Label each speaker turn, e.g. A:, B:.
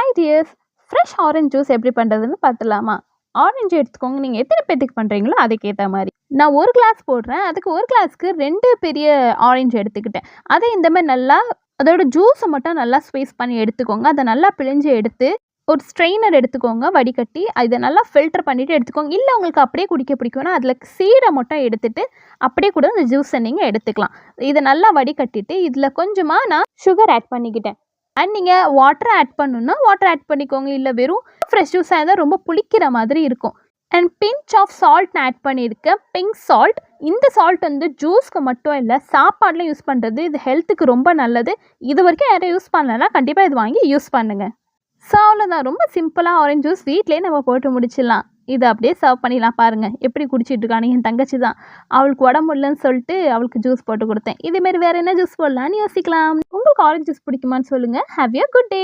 A: Hi tears, fresh orange juice எப்படி பண்ணுறதுன்னு பார்த்துலாமா? Orange எடுத்துக்கோங்க. நீங்கள் எத்தனை பேத்துக்கு பண்ணுறீங்களோ அதுக்கேற்ற மாதிரி. நான் ஒரு கிளாஸ் போடுறேன். அதுக்கு ஒரு கிளாஸ்க்கு 2 பெரிய ஆரஞ்சு எடுத்துக்கிட்டேன். அதை இந்த மாதிரி நல்லா அதோட ஜூஸை மட்டும் நல்லா ஸ்குவீஸ் பண்ணி எடுத்துக்கோங்க. அதை நல்லா பிழிஞ்சு எடுத்து ஒரு ஸ்ட்ரெயினர் எடுத்துக்கோங்க, வடிகட்டி இதை நல்லா ஃபில்டர் பண்ணிவிட்டு எடுத்துக்கோங்க. இல்லை உங்களுக்கு அப்படியே குடிக்க பிடிக்கும்னா அதில் சீடை மட்டும் எடுத்துட்டு அப்படியே கூட அந்த ஜூஸை நீங்கள் எடுத்துக்கலாம். இதை நல்லா வடிகட்டிட்டு இதில் கொஞ்சமாக நான் சுகர் ஆட் பண்ணிக்கிட்டேன். அண்ட் நீங்கள் வாட்டர் ஆட் பண்ணணுன்னா வாட்டர் ஆட் பண்ணிக்கோங்க. இல்லை வெறும் ஃப்ரெஷ் ஜூஸாக இருந்தால் ரொம்ப புளிக்கிற மாதிரி இருக்கும். அண்ட் பிஞ்ச் ஆஃப் சால்ட் நான் ஆட் பண்ணியிருக்கேன், பிங்க் சால்ட். இந்த சால்ட் வந்து ஜூஸ்க்கு மட்டும் இல்லை, சாப்பாடில் யூஸ் பண்ணுறது. இது ஹெல்த்துக்கு ரொம்ப நல்லது. இது வரைக்கும் யாரும் யூஸ் பண்ணலைன்னா கண்டிப்பாக இது வாங்கி யூஸ் பண்ணுங்கள். ஸோ அவ்வளோதான், ரொம்ப சிம்பிளாக ஆரஞ்சு ஜூஸ் வீட்டிலே நம்ம போட்டு முடிச்சிடலாம். இதை அப்படியே சர்வ் பண்ணிடலாம். பாருங்கள் எப்படி குடிச்சிட்டு இருக்கானு. என் தங்கச்சி தான், அவளுக்கு உடம்பு இல்லைன்னு சொல்லிட்டு அவளுக்கு ஜூஸ் போட்டு கொடுத்தேன். இதேமாரி வேறு என்ன ஜூஸ் போடலான்னு யோசிக்கலாம். உங்களுக்கு ஆரஞ்சு ஜூஸ் பிடிக்குமான்னு சொல்லுங்கள். Have a good day.